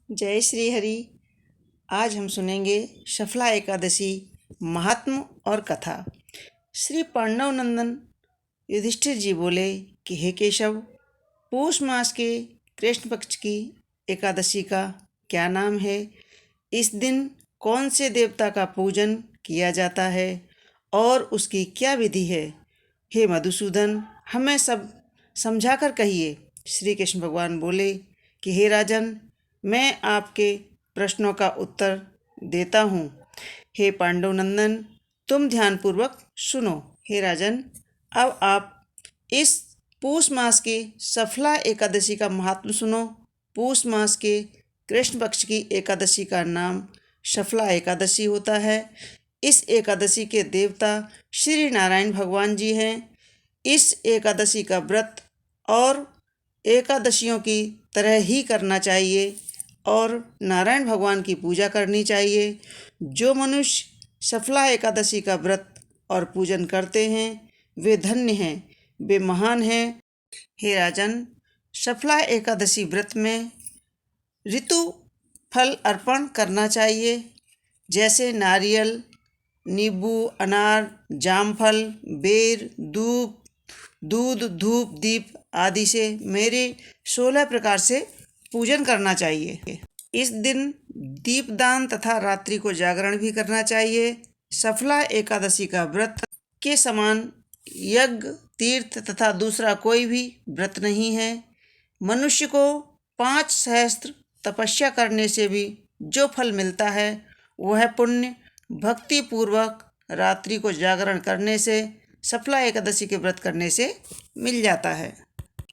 जय श्री हरि। आज हम सुनेंगे शफला एकादशी महात्म और कथा। श्री पांडव नंदन युधिष्ठिर जी बोले कि हे केशव, पौष मास के कृष्ण पक्ष की एकादशी का क्या नाम है? इस दिन कौन से देवता का पूजन किया जाता है और उसकी क्या विधि है? हे मधुसूदन, हमें सब समझाकर कहिए। श्री कृष्ण भगवान बोले कि हे राजन, मैं आपके प्रश्नों का उत्तर देता हूँ। हे पांडव नंदन, तुम ध्यानपूर्वक सुनो। हे राजन, अब आप इस पूष मास के सफला एकादशी का महात्म सुनो। पूष मास के कृष्ण पक्ष की एकादशी का नाम सफला एकादशी होता है। इस एकादशी के देवता श्री नारायण भगवान जी हैं। इस एकादशी का व्रत और एकादशियों की तरह ही करना चाहिए और नारायण भगवान की पूजा करनी चाहिए। जो मनुष्य सफला एकादशी का व्रत और पूजन करते हैं वे धन्य हैं, वे महान हैं। हे राजन, सफला एकादशी व्रत में ऋतु फल अर्पण करना चाहिए, जैसे नारियल, नींबू, अनार, जामफल, बेर, दूध, धूप, दीप आदि से मेरे 16 प्रकार से पूजन करना चाहिए। इस दिन दीपदान तथा रात्रि को जागरण भी करना चाहिए। सफला एकादशी का व्रत के समान यज्ञ, तीर्थ तथा दूसरा कोई भी व्रत नहीं है। मनुष्य को 5 सहस्त्र तपस्या करने से भी जो फल मिलता है वह पुण्य भक्ति पूर्वक रात्रि को जागरण करने से, सफला एकादशी के व्रत करने से मिल जाता है।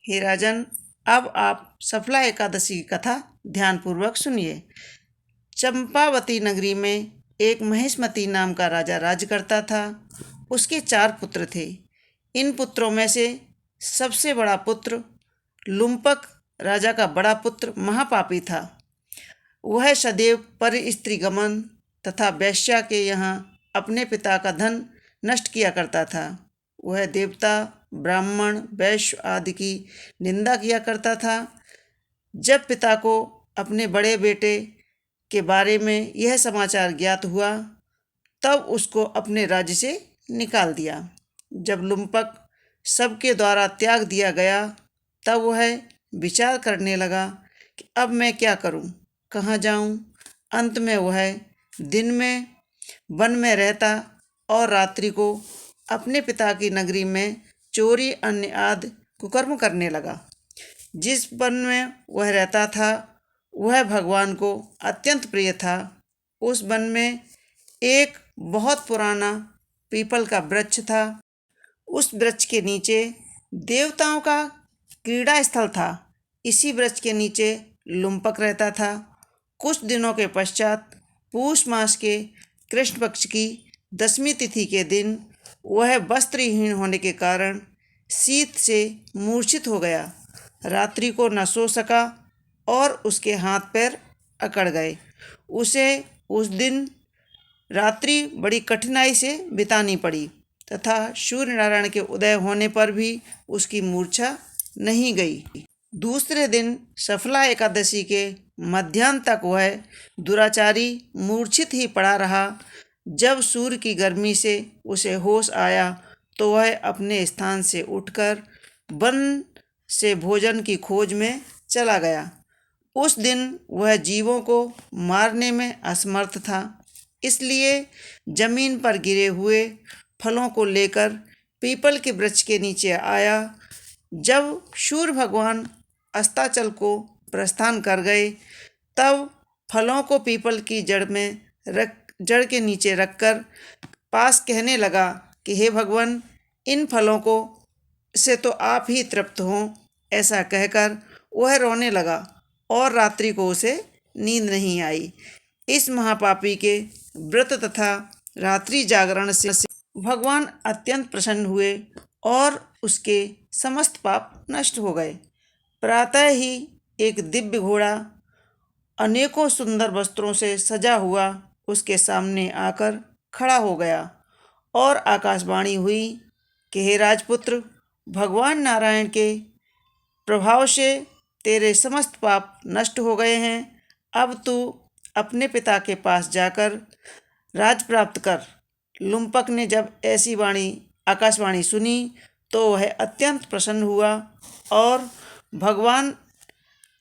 हे राजन, अब आप सफला एकादशी की कथा ध्यानपूर्वक सुनिए। चंपावती नगरी में एक महेशमती नाम का राजा राज करता था। उसके 4 पुत्र थे। इन पुत्रों में से सबसे बड़ा पुत्र लुम्पक राजा का बड़ा पुत्र महापापी था। वह सदैव पर स्त्री गमन तथा वेश्या के यहाँ अपने पिता का धन नष्ट किया करता था। वह देवता, ब्राह्मण, वैश्य आदि की निंदा किया करता था। जब पिता को अपने बड़े बेटे के बारे में यह समाचार ज्ञात हुआ तब उसको अपने राज्य से निकाल दिया। जब लुम्पक सबके द्वारा त्याग दिया गया तब वह विचार करने लगा कि अब मैं क्या करूं, कहाँ जाऊं। अंत में वह दिन में वन में रहता और रात्रि को अपने पिता की नगरी में चोरी अन्य आदि कुकर्म करने लगा। जिस वन में वह रहता था वह भगवान को अत्यंत प्रिय था। उस वन में एक बहुत पुराना पीपल का वृक्ष था। उस वृक्ष के नीचे देवताओं का क्रीड़ा स्थल था। इसी वृक्ष के नीचे लुम्पक रहता था। कुछ दिनों के पश्चात पूष मास के कृष्ण पक्ष की 10वीं तिथि के दिन वह वस्त्रहीन होने के कारण शीत से मूर्छित हो गया। रात्रि को न सो सका और उसके हाथ पैर अकड़ गए। उसे उस दिन रात्रि बड़ी कठिनाई से बितानी पड़ी तथा सूर्य नारायण के उदय होने पर भी उसकी मूर्छा नहीं गई। दूसरे दिन सफला एकादशी के मध्याह्न तक वह दुराचारी मूर्छित ही पड़ा रहा। जब सूर्य की गर्मी से उसे होश आया तो वह अपने स्थान से उठकर वन से भोजन की खोज में चला गया। उस दिन वह जीवों को मारने में असमर्थ था, इसलिए जमीन पर गिरे हुए फलों को लेकर पीपल के वृक्ष के नीचे आया। जब सूर्य भगवान अस्ताचल को प्रस्थान कर गए तब फलों को पीपल की जड़ के नीचे रखकर पास कहने लगा कि हे भगवान, इन फलों को से तो आप ही तृप्त हों। ऐसा कहकर वह रोने लगा और रात्रि को उसे नींद नहीं आई। इस महापापी के व्रत तथा रात्रि जागरण से भगवान अत्यंत प्रसन्न हुए और उसके समस्त पाप नष्ट हो गए। प्रातः ही एक दिव्य घोड़ा अनेकों सुंदर वस्त्रों से सजा हुआ उसके सामने आकर खड़ा हो गया और आकाशवाणी हुई कि हे राजपुत्र, भगवान नारायण के प्रभाव से तेरे समस्त पाप नष्ट हो गए हैं। अब तू अपने पिता के पास जाकर राज प्राप्त कर। लुम्पक ने जब ऐसी वाणी आकाशवाणी सुनी तो वह अत्यंत प्रसन्न हुआ और भगवान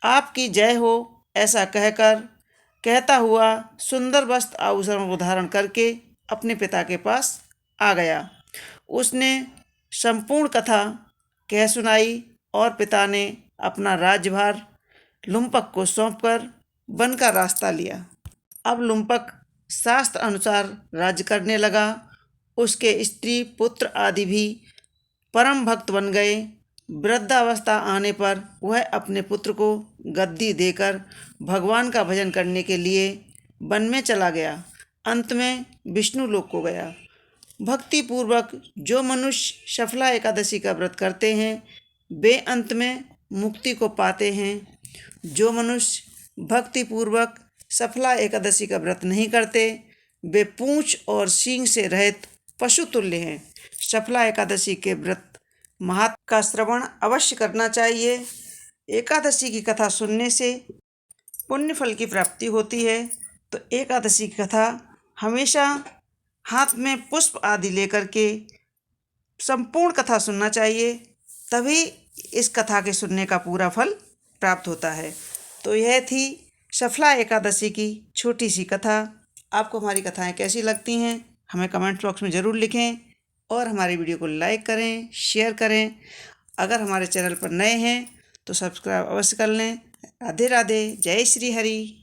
आपकी जय हो ऐसा कहता हुआ सुंदर वस्त्र आभूषणों को धारण करके अपने पिता के पास आ गया। उसने संपूर्ण कथा कह सुनाई और पिता ने अपना राज्यभार लुम्पक को सौंपकर वन का रास्ता लिया। अब लुम्पक शास्त्र अनुसार राज्य करने लगा। उसके स्त्री पुत्र आदि भी परम भक्त बन गए। वृद्धावस्था आने पर वह अपने पुत्र को गद्दी देकर भगवान का भजन करने के लिए वन में चला गया। अंत में विष्णु लोक को गया। भक्ति पूर्वक जो मनुष्य सफला एकादशी का व्रत करते हैं वे अंत में मुक्ति को पाते हैं। जो मनुष्य भक्ति पूर्वक सफला एकादशी का व्रत नहीं करते वे पूंछ और सींग से रहित पशु तुल्य हैं। सफला एकादशी के व्रत महात्म का श्रवण अवश्य करना चाहिए। एकादशी की कथा सुनने से पुण्य फल की प्राप्ति होती है। तो एकादशी की कथा हमेशा हाथ में पुष्प आदि लेकर के संपूर्ण कथा सुनना चाहिए, तभी इस कथा के सुनने का पूरा फल प्राप्त होता है। तो यह थी सफला एकादशी की छोटी सी कथा। आपको हमारी कथाएं कैसी लगती हैं हमें कमेंट बॉक्स में ज़रूर लिखें और हमारी वीडियो को लाइक करें, शेयर करें। अगर हमारे चैनल पर नए हैं तो सब्सक्राइब अवश्य कर लें। राधे राधे, जय श्री हरि।